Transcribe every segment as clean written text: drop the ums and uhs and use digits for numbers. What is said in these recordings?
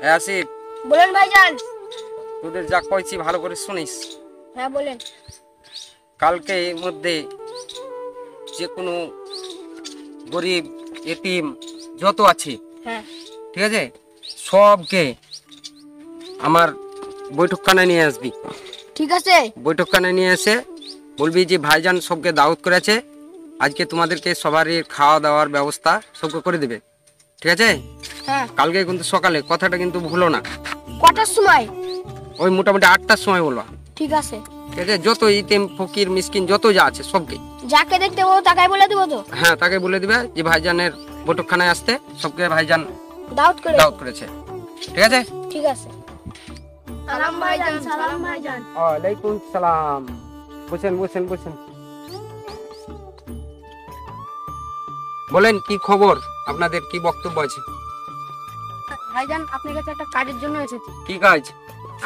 আসিফ, বলেন ভাইজান। তোদের যা কইছি ভালো করে শুনিস। হ্যাঁ বলেন। কালকে এর মধ্যে যে কোনো গরিব এতিম যত আছে, হ্যাঁ ঠিক আছে, সবকে আমার বৈঠকখানায় নিয়ে আসবি। ঠিক আছে। বৈঠকখানায় নিয়ে এসে বলবি যে ভাইজান সবকে দাওয়াত করেছে, আজকে তোমাদেরকে সবারই খাওয়া দাওয়ার ব্যবস্থা সবকে করে দেবে, ঠিক আছে? হ্যাঁ। কালকে কিন্তু সকালে, কথাটা কিন্তু ভুলো না। কটার সময়? ওই মোটামুটি 8টার সময় বলবা, ঠিক আছে। ঠিক আছে? যত ইতিম ফকির মিসকিন যত যা আছে সবকে, যাকে দেখতে বলবো তাকাই বলে দিব তো? হ্যাঁ তাকে বলে দিবে যে ভাইজানের বৈঠকখানায় আসতে, সবকে ভাইজান দাওয়াত করেছে, ঠিক আছে? ঠিক আছে। সালাম ভাইজান, সালাম ভাইজান। ওয়ালাইকুম সালাম। বসেন বসেন বসেন। বলেন কি খবর, আপনাদের কি বক্তব্য আছে? ভাইজান আপনার কাছে একটা কাজের জন্য এসেছি। কি কাজ?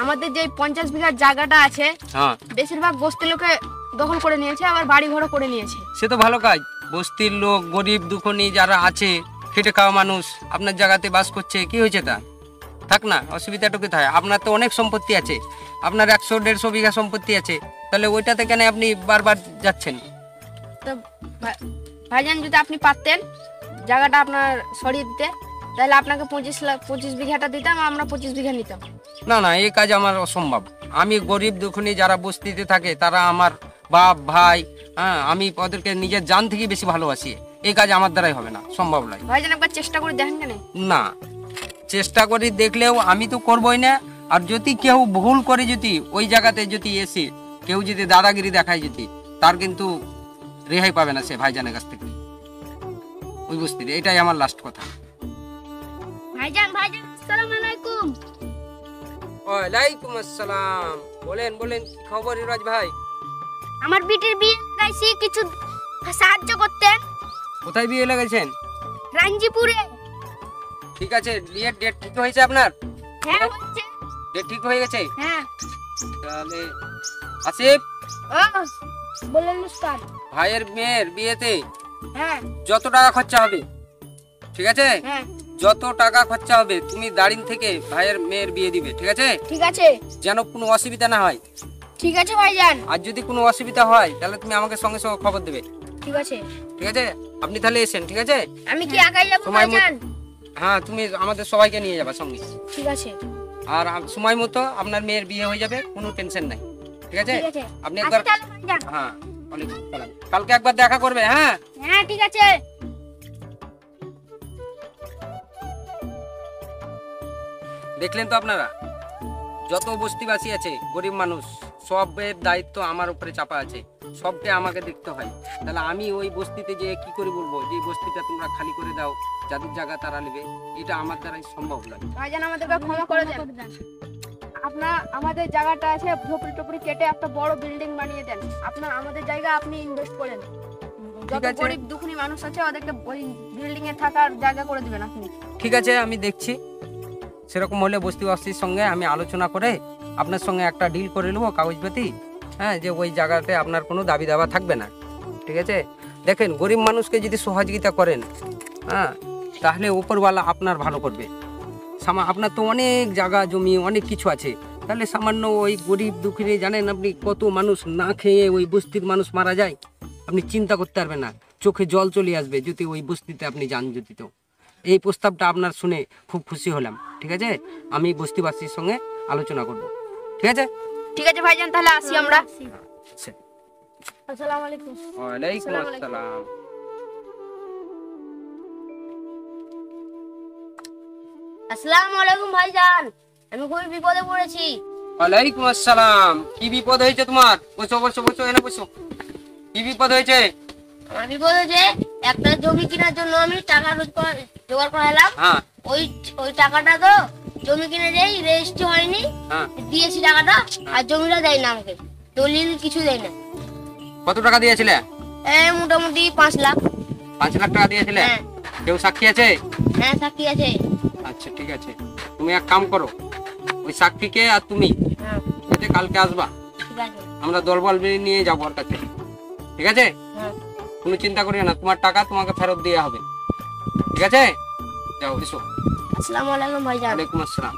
আমাদের যে 50 বিঘা জায়গাটা আছে, হ্যাঁ, বেশিরভাগ বস্তি লোকে দখল করে নিয়েছে, আবার বাড়ি ঘরও করে নিয়েছে। সে তো ভালো কাজ। বস্তির লোক, গরিব দুঃখী যারা আছে, খেটে খাওয়া মানুষ আপনার জায়গাতে বাস করছে, কি হয়েছে তা? থাক না, অসুবিধাটুকু থাকে। আপনার তো অনেক সম্পত্তি আছে, আপনার 100-150 বিঘা সম্পত্তি আছে, তাহলে ওইটাতে কেন আপনি বারবার যাচ্ছেন? তো ভাইজান যদি আপনি পারতেন জায়গাটা আপনার সরিয়ে দিতে, তাহলে আপনাকে 25 বিঘাটা দিতাম, আমরা 25 বিঘা নিতাম। না না, এই কাজ আমার অসম্ভব। আমি গরিব দুঃখী যারা বস্তিতে থাকে তারা আমার বাপ ভাই, হ্যাঁ, আমি ওদেরকে নিজের জান থেকে বেশি ভালোবাসি। এই কাজ আমার দ্বারাই হবে না, সম্ভব নয়। ভাইজান একবার চেষ্টা করে দেখেন কেন? না, চেষ্টা করে দেখলেও আমি তো করবই না। আর যদি কেউ ভুল করে, যদি ওই জায়গাতে যদি এসে কেউ যদি দাদাগিরি দেখায়, যদি তার কিন্তু রেহাই পাবে না সে ভাইজানের কাছ থেকে, ওই বস্তিতে। এটাই আমার লাস্ট কথা। ভাইজান আসসালামু আলাইকুম। ওয়ালাইকুম আসসালাম। বলেন বলেন, কি খবর ইরাজ ভাই? আমার বিটির বিয়ে লাগাইছি, কিছু সাহায্য করতেন। কোথায় বিয়ে লেগেছেন? রাঞ্জিপুরে। ঠিক আছে, বিয়ের ডেট ঠিক হয়েছে আপনার? হ্যাঁ হচ্ছে। ডেট ঠিক হয়ে গেছে? হ্যাঁ। তাহলে আসিফ, ও বলেন উস্তাদ। ভাইয়ের মেয়ের বিয়েতে হ্যাঁ যত টাকা খরচা হবে, ঠিক আছে, হ্যাঁ যত টাকা খরচা হবে তুমি দাঁড়িন থেকে ভাইয়ের মেয়ের বিয়ে দিবে, ঠিক আছে? ঠিক আছে। যেন কোনো অসুবিধা না হয়। ঠিক আছে ভাইজান। আর যদি কোনো অসুবিধা হয় তাহলে তুমি আমাকে সঙ্গে সঙ্গে খবর দেবে, ঠিক আছে। ঠিক আছে? আপনি তাহলে এসেন, ঠিক আছে? আমি কি একাই যাব সময় মতো- ভাইজান? হ্যাঁ, তুমি আমাদের সবাইকে নিয়ে যাবে সঙ্গে। ঠিক আছে। আর সময় মতো আপনার মেয়ের বিয়ে হয়ে যাবে, কোনো টেনশন নাই, ঠিক আছে? ঠিক আছে। আপনি আসি একবার, তাহলে ভাইজান। হ্যাঁ, ওয়ালাইকুম সালাম। কালকে একবার দেখা করবে, হ্যাঁ? হ্যাঁ ঠিক আছে। দেখলেন তো আপনারা, যত বস্তিবাসী আছে গরিব মানুষ, সবের দায়িত্ব আমার উপরে চাপা আছে, সবকে আমাকে দেখতে হয়। তাহলে আমি ওই বস্তিতে যে কি করে বলবো যে বস্তিটা তোমরা খালি করে দাও, যাদের জায়গা তারা নেবে? এটা আমার দ্বারাই সম্ভব নয়। ভাইজান আমাদেরকে ক্ষমা করে দেন। আপনার আমাদের জায়গাটা আছে, ঝোপড়ি টুপড়ি কেটে একটা বড় বিল্ডিং বানিয়ে দেন। আপনার আমাদের জায়গা আপনি ইনভেস্ট করেন। যত আছে। গরিব দুঃখী মানুষ আছে ওদেরকে ওই বিল্ডিং এ থাকার জায়গা করে দিবেন আপনি। ঠিক আছে, আমি দেখছি। সেরকম হলে বস্তিবাসীর সঙ্গে আমি আলোচনা করে আপনার সঙ্গে একটা ডিল করে নেবো কাগজপাতি, হ্যাঁ, যে ওই জায়গাতে আপনার কোনো দাবি দাবা থাকবে না, ঠিক আছে? দেখেন, গরিব মানুষকে যদি সহযোগিতা করেন, হ্যাঁ, তাহলে উপরওয়ালা আপনার ভালো করবে। আপনার তো অনেক জায়গা জমি অনেক কিছু আছে, তাহলে সামান্য ওই গরিব দুঃখী, জানেন আপনি কত মানুষ না খেয়ে ওই বস্তির মানুষ মারা যায়? আপনি চিন্তা করতে পারবেন না, চোখে জল চলে আসবে যদি ওই বস্তিতে আপনি যান। যদি তো এই প্রস্তাবটা আপনার শুনে খুব খুশি হলাম, ঠিক আছে? আমি বস্তিবাসীর সঙ্গে আলোচনা করব, ঠিক আছে? ঠিক আছে ভাইজান, তাহলে আসি আমরা। আচ্ছা। আসসালামু আলাইকুম। ওয়ালাইকুম আসসালাম। আসসালামু আলাইকুম ভাইজান, আমি খুবই বিপদে পড়েছি। ওয়ালাইকুম আসসালাম। কি বিপদ হয়েছে তোমার? বসো বসো বসো, এনে বসো। কি বিপদ হয়েছে? আমার বিপদ হয়েছে, একটা জমি কেনার জন্য আমি টাকা জোগাড় করালাম। হ্যাঁ ওই টাকাটা তো জমি কিনে দেই, রেজিস্ট্রি হয়নি, হ্যাঁ। দিয়েছি টাকাটা, আর জমিটা দেয় না আমাকে, দলিল কিছু দেয় না। কত টাকা দিয়েছিলে? মোটামুটি 5 লাখ। 5 লাখ টাকা দিয়েছিলে? হ্যাঁ। কেউ সাক্ষী আছে? হ্যাঁ সাক্ষী আছে। আচ্ছা ঠিক আছে, তুমি এক কাম করো, ওই সাক্ষীকে আর তুমি হ্যাঁ কালকে আসবা, ঠিক আছে। আমরা দলবল নিয়ে যাবো ওর কাছে, ঠিক আছে? হ্যাঁ কোনো চিন্তা করিও না, তোমার টাকা তোমাকে ফেরত দেওয়া হবে, ঠিক আছে? যাও এসো। আসসালামু আলাইকুম ভাইজান। ওয়ালাইকুম আসসালাম।